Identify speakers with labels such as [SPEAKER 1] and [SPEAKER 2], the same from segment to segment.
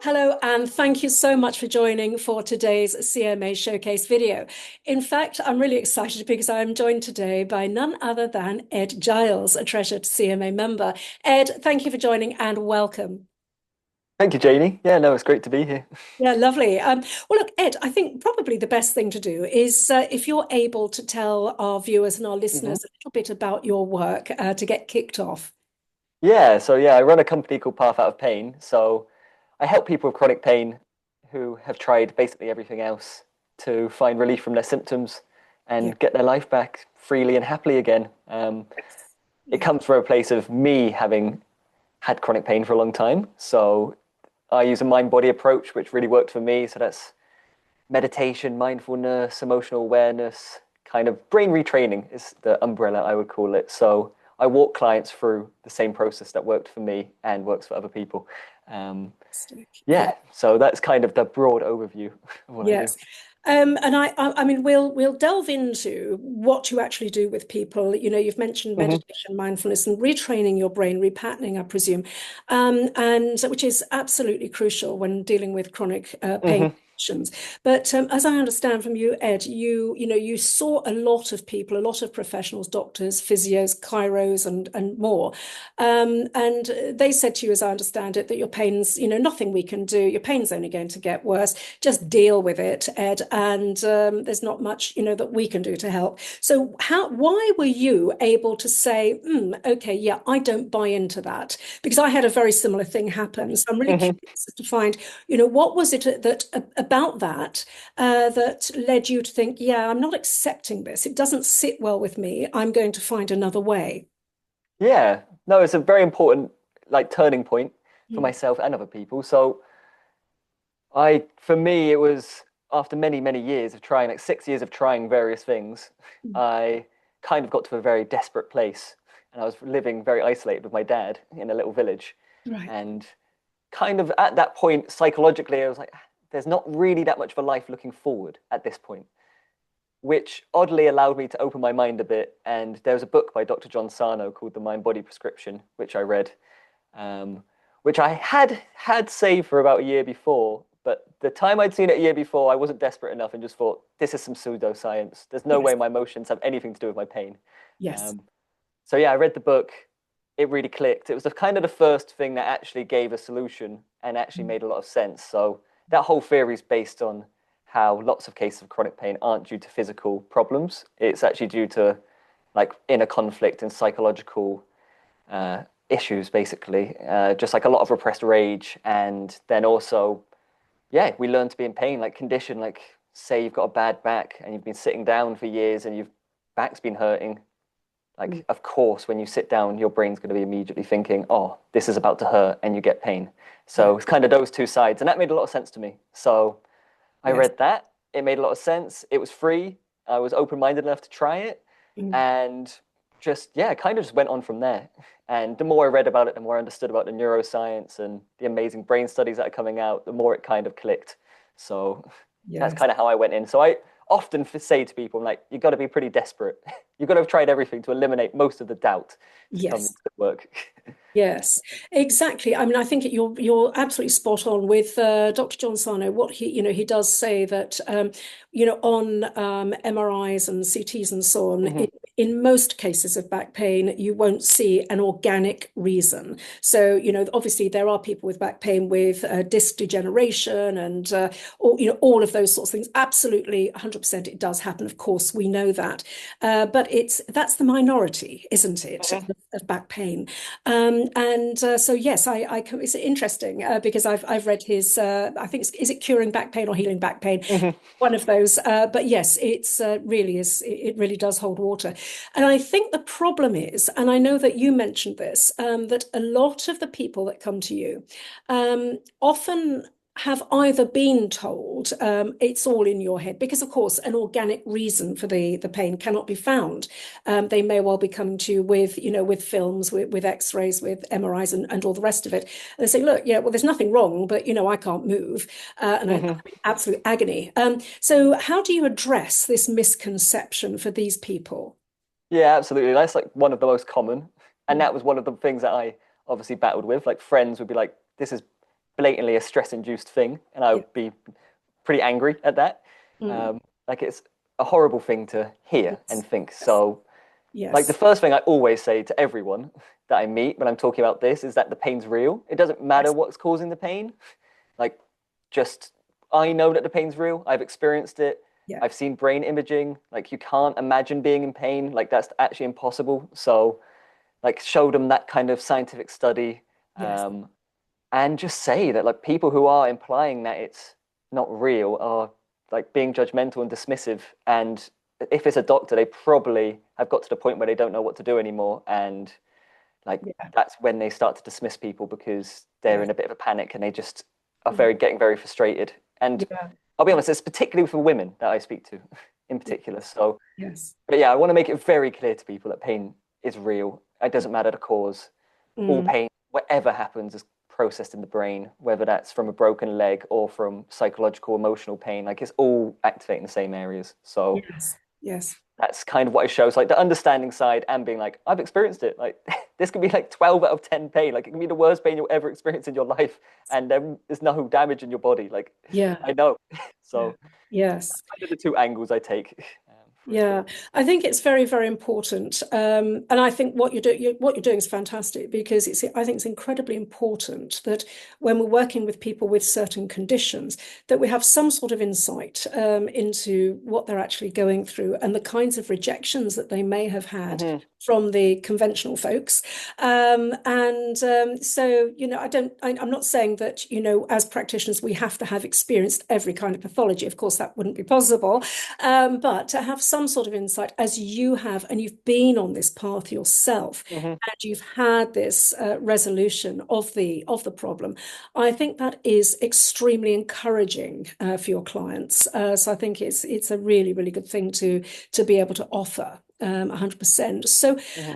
[SPEAKER 1] Hello, and thank you so much for joining for today's CMA Showcase video. In fact, I'm really excited because I'm joined today by none other than Ed Giles, a treasured CMA member. Ed, thank you for joining and welcome.
[SPEAKER 2] Thank you, Jayney. Yeah, no, it's great to be here.
[SPEAKER 1] Yeah, lovely. Well, look, Ed, I think probably the best thing to do is if you're able to tell our viewers and our
[SPEAKER 2] hmm
[SPEAKER 1] listeners a little bit about your work to get kicked off.
[SPEAKER 2] Yeah, I run a company called Path Out of Pain. So I help people with chronic pain who have tried basically everything else to find relief from their symptoms
[SPEAKER 1] Yeah.
[SPEAKER 2] and get their life back freely and happily again. It
[SPEAKER 1] Yeah.
[SPEAKER 2] comes from a place of me having had chronic pain for a long time. So I use a mind-body approach, which really worked for me. So that's meditation, mindfulness, emotional awareness, kind of brain retraining is the umbrella I would call it. So I walk clients through the same process that worked for me and works for other people. Um,
[SPEAKER 1] Yeah.
[SPEAKER 2] yeah, so that's kind of the broad overview of what I do.
[SPEAKER 1] Yes. And I mean, we'll delve into what you actually do with people. You know, you've mentioned
[SPEAKER 2] hmm
[SPEAKER 1] meditation, mindfulness, and retraining your brain, repatterning, I presume, and which is absolutely crucial when dealing with chronic pain
[SPEAKER 2] hmm
[SPEAKER 1] conditions. But as I understand from you, Ed, you know, you saw a lot of people, a lot of professionals, doctors, physios, chiros, and more. And they said to you, as I understand it, that your pain's, you know, nothing we can do. Your pain's only going to get worse. Just deal with it, Ed. And there's not much, you know, that we can do to help. So why were you able to say, okay, yeah, I don't buy into that? Because I had a very similar thing happen. So I'm really
[SPEAKER 2] hmm
[SPEAKER 1] curious to find, you know, what was it that about that that led you to think, yeah, I'm not accepting this. It doesn't sit well with me. I'm going to find another way.
[SPEAKER 2] Yeah, no, it's a very important like turning point for
[SPEAKER 1] Mm,
[SPEAKER 2] myself and other people. So for me, it was after many, many years of trying, like 6 years of trying various things,
[SPEAKER 1] mm.
[SPEAKER 2] I kind of got to a very desperate place. And I was living very isolated with my dad in a little village.
[SPEAKER 1] Right.
[SPEAKER 2] And kind of at that point, psychologically, I was like, there's not really that much of a life looking forward at this point, which oddly allowed me to open my mind a bit. And there was a book by Dr. John Sarno called The Mind Body Prescription, which I read, um, which I had saved for about a year before. But the time I'd seen it a year before, I wasn't desperate enough and just thought, this is some pseudoscience. There's no
[SPEAKER 1] Yes.
[SPEAKER 2] way my emotions have anything to do with my pain.
[SPEAKER 1] Yes.
[SPEAKER 2] Um, so yeah, I read the book. It really clicked. It was the kind of the first thing that actually gave a solution and actually
[SPEAKER 1] Mm.
[SPEAKER 2] made a lot of sense. So that whole theory is based on how lots of cases of chronic pain aren't due to physical problems. It's actually due to like inner conflict and psychological uh, issues, basically. Just like a lot of repressed rage, and then also, yeah, we learn to be in pain. Like condition, like say you've got a bad back and you've been sitting down for years and your back's been hurting.
[SPEAKER 1] Mm.
[SPEAKER 2] Like, of course, when you sit down, your brain's going to be immediately thinking, "Oh, this is about to hurt," and you get pain.
[SPEAKER 1] Yeah.
[SPEAKER 2] So it's kind of those two sides, and that made a lot of sense to me. So I
[SPEAKER 1] Yes.
[SPEAKER 2] read that. It made a lot of sense. It was free. I was open-minded enough to try it,
[SPEAKER 1] Mm.
[SPEAKER 2] and just yeah, kind of just went on from there. And the more I read about it, the more I understood about the neuroscience and the amazing brain studies that are coming out, the more it kind of clicked. So that's
[SPEAKER 1] Yes.
[SPEAKER 2] kind of how I went in. So I often say to people, like, you've got to be pretty desperate. You've got to have tried everything to eliminate most of the doubt to come
[SPEAKER 1] Yes.
[SPEAKER 2] into the work.
[SPEAKER 1] Yes, exactly. I mean, I think you're absolutely spot on with Dr. John Sarno. What he, you know, he does say that you know, on MRIs and CTs and so on,
[SPEAKER 2] hmm
[SPEAKER 1] in most cases of back pain, you won't see an organic reason. So, you know, obviously there are people with back pain with disc degeneration and all, you know, all of those sorts of things. Absolutely, 100% it does happen. Of course, we know that, but that's the minority, isn't it,
[SPEAKER 2] hmm
[SPEAKER 1] of back pain? And so yes, it's interesting because I've read his I think is it curing back pain or healing back pain,
[SPEAKER 2] hmm
[SPEAKER 1] one of those. But yes, it's really is it really does hold water, and I think the problem is, and I know that you mentioned this, that a lot of the people that come to you often have either been told it's all in your head because of course an organic reason for the pain cannot be found. They may well be coming to you with, you know, with films, with x-rays, with MRIs and all the rest of it. And they say, look, yeah, well, there's nothing wrong, but, you know, I can't move. I'm
[SPEAKER 2] hmm
[SPEAKER 1] in absolute agony. So how do you address this misconception for these people?
[SPEAKER 2] Yeah, absolutely. That's like one of the most common. And that was one of the things that I obviously battled with. Like friends would be like, this is blatantly a stress-induced thing, and I
[SPEAKER 1] Yeah.
[SPEAKER 2] would be pretty angry at that.
[SPEAKER 1] Mm.
[SPEAKER 2] Like it's a horrible thing to hear and
[SPEAKER 1] Yes.
[SPEAKER 2] think.
[SPEAKER 1] Yes.
[SPEAKER 2] So like the
[SPEAKER 1] Yes.
[SPEAKER 2] first thing I always say to everyone that I meet when I'm talking about this is that the pain's real. It doesn't matter
[SPEAKER 1] Yes.
[SPEAKER 2] what's causing the pain. Like just I know that the pain's real. I've experienced it.
[SPEAKER 1] Yeah.
[SPEAKER 2] I've seen brain imaging. Like you can't imagine being in pain. Like that's actually impossible. So like show them that kind of scientific study.
[SPEAKER 1] Yes.
[SPEAKER 2] And just say that like people who are implying that it's not real are like being judgmental and dismissive. And if it's a doctor, they probably have got to the point where they don't know what to do anymore. And like
[SPEAKER 1] Yeah.
[SPEAKER 2] that's when they start to dismiss people because they're
[SPEAKER 1] Yes.
[SPEAKER 2] in a bit of a panic and they just are
[SPEAKER 1] Mm.
[SPEAKER 2] getting very frustrated. And
[SPEAKER 1] Yeah.
[SPEAKER 2] I'll be honest, it's particularly for women that I speak to in
[SPEAKER 1] Yeah.
[SPEAKER 2] particular. So,
[SPEAKER 1] Yes.
[SPEAKER 2] but yeah, I want to make it very clear to people that pain is real. It doesn't matter the cause. All
[SPEAKER 1] Mm.
[SPEAKER 2] pain, whatever happens, is processed in the brain, whether that's from a broken leg or from psychological, emotional pain. Like it's all activating the same areas. So
[SPEAKER 1] Yes. Yes.
[SPEAKER 2] that's kind of what it shows, like the understanding side and being like, I've experienced it. Like this could be like 12 out of 10 pain. Like it can be the worst pain you'll ever experience in your life. And then there's no damage in your body. Like
[SPEAKER 1] Yeah.
[SPEAKER 2] I know.
[SPEAKER 1] Yeah.
[SPEAKER 2] So
[SPEAKER 1] Yes.
[SPEAKER 2] kind of the two angles I take for it.
[SPEAKER 1] Yeah, I think it's very, very important, and I think what you're doing is fantastic because I think it's incredibly important that when we're working with people with certain conditions, that we have some sort of insight into what they're actually going through and the kinds of rejections that they may have had
[SPEAKER 2] Hmm.
[SPEAKER 1] from the conventional folks. And so, I'm not saying that, as practitioners, we have to have experienced every kind of pathology. Of course, that wouldn't be possible. But to have some sort of insight as you have, and you've been on this path yourself,
[SPEAKER 2] Hmm.
[SPEAKER 1] and you've had this resolution of the problem, I think that is extremely encouraging for your clients. So I think it's a really, really good thing to be able to offer. 100%. So,
[SPEAKER 2] Hmm.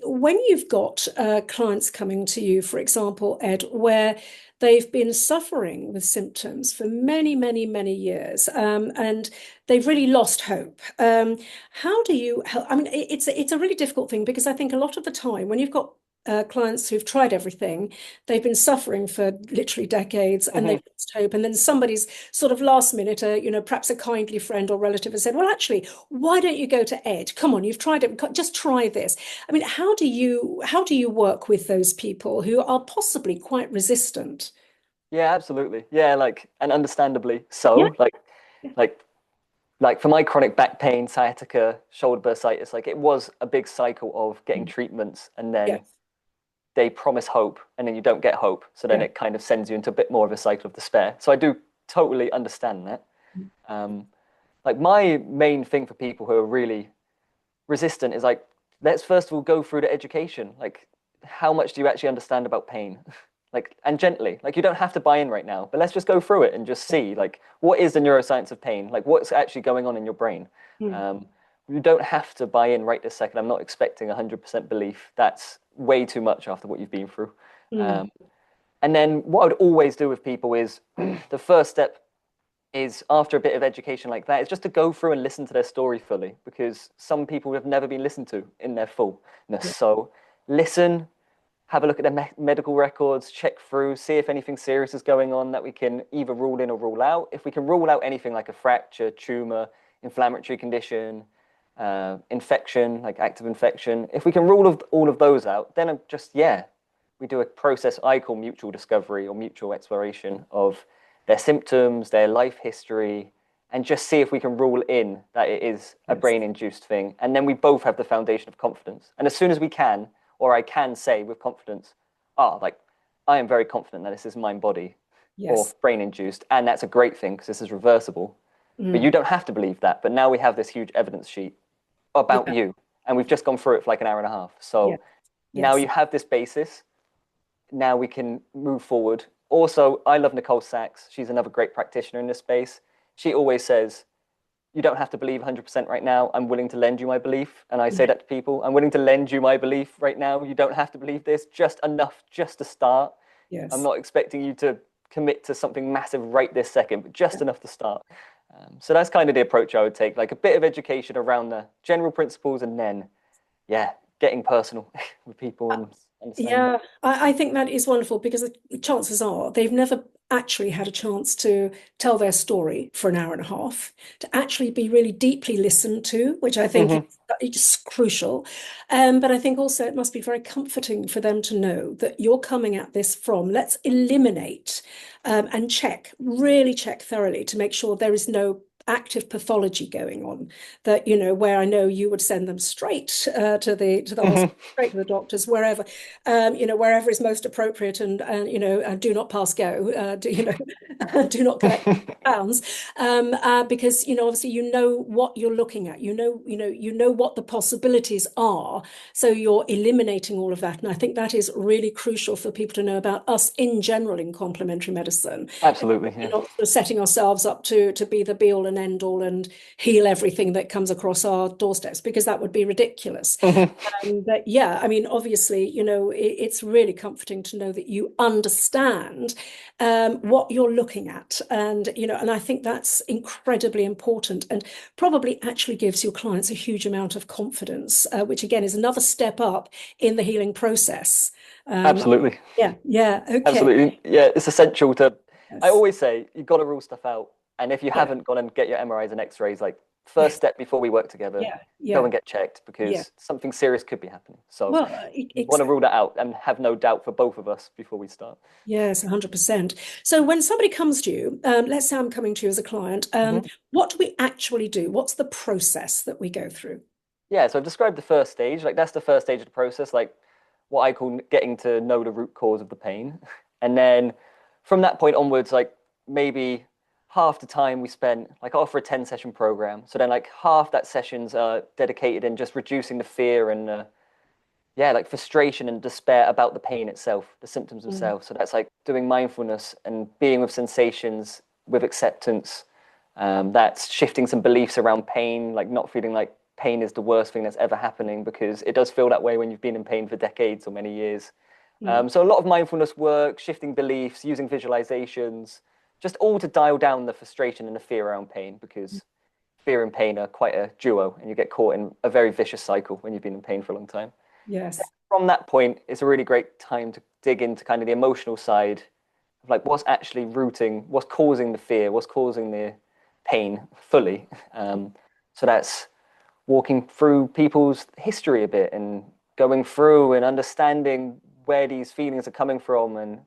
[SPEAKER 1] when you've got clients coming to you, for example, Ed, where they've been suffering with symptoms for many, many, many years, and they've really lost hope. How do you help? I mean, it's a really difficult thing because I think a lot of the time when you've got clients who've tried everything, they've been suffering for literally decades, and
[SPEAKER 2] Hmm.
[SPEAKER 1] they've lost hope. And then somebody's sort of last minute, perhaps a kindly friend or relative has said, "Well, actually, why don't you go to Ed? Come on, you've tried it. Just try this." I mean, how do you work with those people who are possibly quite resistant?
[SPEAKER 2] Yeah, absolutely. Yeah, like and understandably
[SPEAKER 1] Yeah.
[SPEAKER 2] so. Like like for my chronic back pain, sciatica, shoulder bursitis, like it was a big cycle of getting treatments and then
[SPEAKER 1] Yes.
[SPEAKER 2] they promise hope and then you don't get hope. So then
[SPEAKER 1] Yeah.
[SPEAKER 2] it kind of sends you into a bit more of a cycle of despair. So I do totally understand that. Um, like my main thing for people who are really resistant is like, let's first of all go through the education. Like, how much do you actually understand about pain? Like, and gently, like you don't have to buy in right now, but let's just go through it and just see like what is the neuroscience of pain? Like what's actually going on in your brain?
[SPEAKER 1] Mm.
[SPEAKER 2] Um, you don't have to buy in right this second. I'm not expecting 100% belief. That's way too much after what you've been through.
[SPEAKER 1] Mm.
[SPEAKER 2] Um, and then what I would always do with people is the first step is after a bit of education like that, is just to go through and listen to their story fully because some people have never been listened to in their fullness.
[SPEAKER 1] Yeah.
[SPEAKER 2] So listen, have a look at their medical records, check through, see if anything serious is going on that we can either rule in or rule out. If we can rule out anything like a fracture, tumor, inflammatory condition, infection, like active infection, if we can rule all of those out, then yeah, we do a process I call mutual discovery or mutual exploration of their symptoms, their life history, and just see if we can rule in that it is a
[SPEAKER 1] Yes.
[SPEAKER 2] brain-induced thing. And then we both have the foundation of confidence. And as soon as we can, or I can say with confidence, like I am very confident that this is mind body or
[SPEAKER 1] Yes.
[SPEAKER 2] brain induced, and that's a great thing because this is reversible. But
[SPEAKER 1] Mm.
[SPEAKER 2] you don't have to believe that. But now we have this huge evidence sheet about
[SPEAKER 1] Yeah.
[SPEAKER 2] you, and we've just gone through it for like an hour and a half.
[SPEAKER 1] Yeah.
[SPEAKER 2] So now
[SPEAKER 1] Yes.
[SPEAKER 2] you have this basis. Now we can move forward. Also, I love Nicole Sachs. She's another great practitioner in this space. She always says, you don't have to believe 100% right now. I'm willing to lend you my belief. And I say
[SPEAKER 1] Yeah.
[SPEAKER 2] that to people. I'm willing to lend you my belief right now. You don't have to believe this, just enough, just to start. I'm
[SPEAKER 1] Yes.
[SPEAKER 2] not expecting you to commit to something massive right this second, but
[SPEAKER 1] Yeah.
[SPEAKER 2] just enough to start. So that's kind of the approach I would take, like a bit of education around the general principles and then, yeah, getting personal with people
[SPEAKER 1] Uh,
[SPEAKER 2] and understanding.
[SPEAKER 1] Yeah, I think that is wonderful because the chances are they've never actually had a chance to tell their story for an hour and a half, to actually be really deeply listened to, which I think
[SPEAKER 2] Hmm.
[SPEAKER 1] is crucial. But I think also it must be very comforting for them to know that you're coming at this from, let's eliminate and check, really check thoroughly to make sure there is no active pathology going on that where I know you would send them straight to the
[SPEAKER 2] Hmm.
[SPEAKER 1] hospital, straight to the doctors, wherever wherever is most appropriate, and do not pass go, do not collect pounds, because obviously what you're looking at, what the possibilities are, so you're eliminating all of that, and I think that is really crucial for people to know about us in general in complementary medicine.
[SPEAKER 2] Absolutely,
[SPEAKER 1] We're
[SPEAKER 2] yeah.
[SPEAKER 1] not sort of setting ourselves up to be the be all and end all and heal everything that comes across our doorsteps, because that would be ridiculous. But yeah, I mean, obviously, it's really comforting to know that you understand what you're looking at, and I think that's incredibly important, and probably actually gives your clients a huge amount of confidence, which again is another step up in the healing process. Um,
[SPEAKER 2] Absolutely.
[SPEAKER 1] yeah, yeah, okay,
[SPEAKER 2] Absolutely. Yeah, it's essential to, I
[SPEAKER 1] yes,
[SPEAKER 2] always say, you've got to rule stuff out. And if you
[SPEAKER 1] yeah,
[SPEAKER 2] haven't gone and get your MRIs and X-rays, like first
[SPEAKER 1] yes,
[SPEAKER 2] step before we work together,
[SPEAKER 1] yeah,
[SPEAKER 2] go
[SPEAKER 1] yeah,
[SPEAKER 2] and get checked
[SPEAKER 1] yeah.
[SPEAKER 2] because something serious could be happening. So
[SPEAKER 1] Well,
[SPEAKER 2] you want to rule that out and have no doubt for both of us before we start.
[SPEAKER 1] yes, 100%. So when somebody comes to you, let's say I'm coming to you as a client,
[SPEAKER 2] Hmm.
[SPEAKER 1] what do we actually do? What's the process that we go through?
[SPEAKER 2] Yeah, so I've described the first stage. Like that's the first stage of the process, like what I call getting to know the root cause of the pain. And then from that point onwards, like maybe half the time we spent, like I offer a 10 session program. So then like half that sessions are dedicated in just reducing the fear and yeah, like frustration and despair about the pain itself, the symptoms
[SPEAKER 1] Mm,
[SPEAKER 2] themselves. So that's like doing mindfulness and being with sensations, with acceptance. That's shifting some beliefs around pain, like not feeling like pain is the worst thing that's ever happening because it does feel that way when you've been in pain for decades or many years.
[SPEAKER 1] mm,
[SPEAKER 2] So a lot of mindfulness work, shifting beliefs, using visualizations, just all to dial down the frustration and the fear around pain because fear and pain are quite a duo and you get caught in a very vicious cycle when you've been in pain for a long time.
[SPEAKER 1] yes.
[SPEAKER 2] From that point, it's a really great time to dig into kind of the emotional side of like what's actually rooting, what's causing the fear, what's causing the pain fully. So that's walking through people's history a bit and going through and understanding where these feelings are coming from and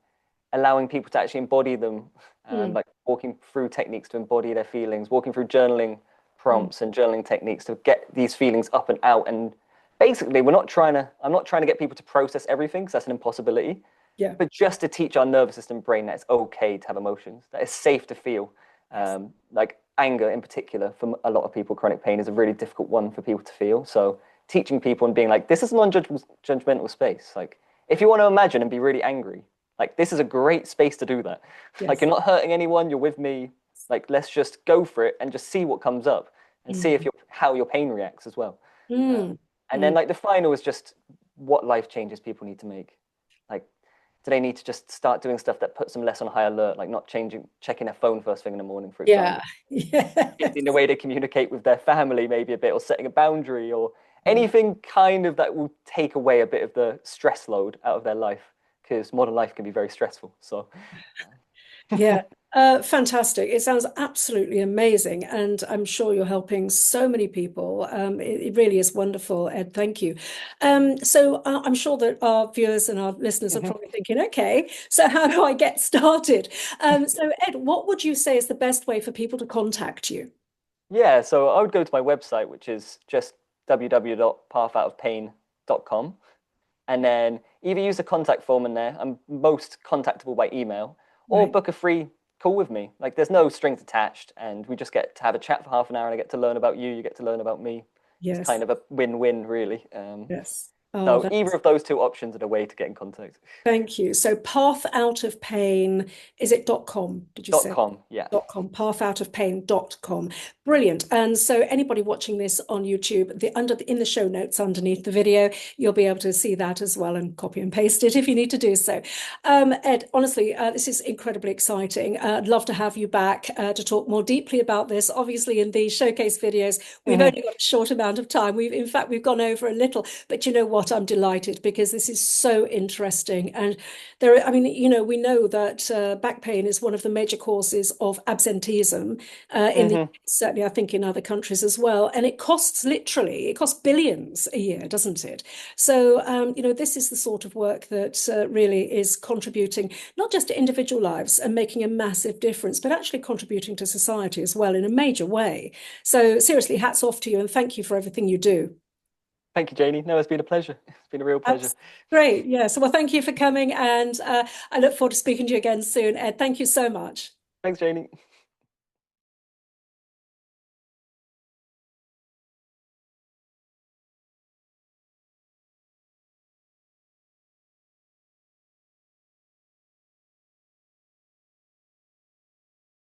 [SPEAKER 2] allowing people to actually embody them,
[SPEAKER 1] Mm,
[SPEAKER 2] like walking through techniques to embody their feelings, walking through journaling
[SPEAKER 1] mm,
[SPEAKER 2] prompts and journaling techniques to get these feelings up and out. And basically, I'm not trying to get people to process everything because that's an impossibility,
[SPEAKER 1] yeah.
[SPEAKER 2] but just to teach our nervous system brain that it's okay to have emotions, that it's safe to feel.
[SPEAKER 1] Yes.
[SPEAKER 2] Like anger in particular, for a lot of people, chronic pain is a really difficult one for people to feel. So teaching people and being like, this is a non-judgmental space. Like if you want to imagine and be really angry, like this is a great space to do that. Like you're
[SPEAKER 1] Yes.
[SPEAKER 2] not hurting anyone, you're with me. Like let's just go for it and just see what comes up and see if
[SPEAKER 1] Mm,
[SPEAKER 2] your how your pain reacts as well.
[SPEAKER 1] mm,
[SPEAKER 2] And then
[SPEAKER 1] mm.
[SPEAKER 2] like the final is just what life changes people need to make. Like do they need to just start doing stuff that puts them less on high alert, like not checking their phone first thing in the morning, for
[SPEAKER 1] Yeah.
[SPEAKER 2] example,
[SPEAKER 1] Yes.
[SPEAKER 2] in the way they communicate with their family, maybe a bit, or setting a boundary, or
[SPEAKER 1] Yeah.
[SPEAKER 2] anything kind of that will take away a bit of the stress load out of their life, because modern life can be very stressful. So,
[SPEAKER 1] Yeah. Fantastic. It sounds absolutely amazing. And I'm sure you're helping so many people. It really is wonderful, Ed. Thank you. So I'm sure that our viewers and our listeners are
[SPEAKER 2] mhm.
[SPEAKER 1] probably thinking, okay, so how do I get started? So, Ed, what would you say is the best way for people to contact you?
[SPEAKER 2] Yeah, so I would go to my website, which is just www.pathoutofpain.com, and then either use the contact form in there. I'm most contactable by email, or
[SPEAKER 1] Right.
[SPEAKER 2] book a free call with me. Like there's no strings attached, and we just get to have a chat for half an hour, and I get to learn about you, you get to learn about me. It's
[SPEAKER 1] Yes.
[SPEAKER 2] kind of a win-win, really.
[SPEAKER 1] Yes. Oh,
[SPEAKER 2] So either
[SPEAKER 1] that's
[SPEAKER 2] of those two options are the way to get in contact.
[SPEAKER 1] thank you. So path out of pain, is it .com? Did you
[SPEAKER 2] Dot
[SPEAKER 1] say?
[SPEAKER 2] com, yeah.
[SPEAKER 1] .com, pathoutofpain.com. Brilliant. And so anybody watching this on YouTube, in the show notes underneath the video, you'll be able to see that as well and copy and paste it if you need to do so. Ed, honestly, this is incredibly exciting. I'd love to have you back to talk more deeply about this. Obviously, in the showcase videos, we've
[SPEAKER 2] Mhm.
[SPEAKER 1] only got a short amount of time. In fact, we've gone over a little, but you know what? but I'm delighted because this is so interesting. And there, I mean, we know that back pain is one of the major causes of absenteeism in the
[SPEAKER 2] Hmm.
[SPEAKER 1] certainly I think in other countries as well. And it costs billions a year, doesn't it? So, this is the sort of work that really is contributing not just to individual lives and making a massive difference, but actually contributing to society as well in a major way. So, seriously, hats off to you and thank you for everything you do.
[SPEAKER 2] Thank you, Jayney. No, it's been a pleasure. It's been a real pleasure.
[SPEAKER 1] That's great. Yeah. So, well, thank you for coming. And I look forward to speaking to you again soon, Ed. Thank you so much.
[SPEAKER 2] Thanks, Jayney.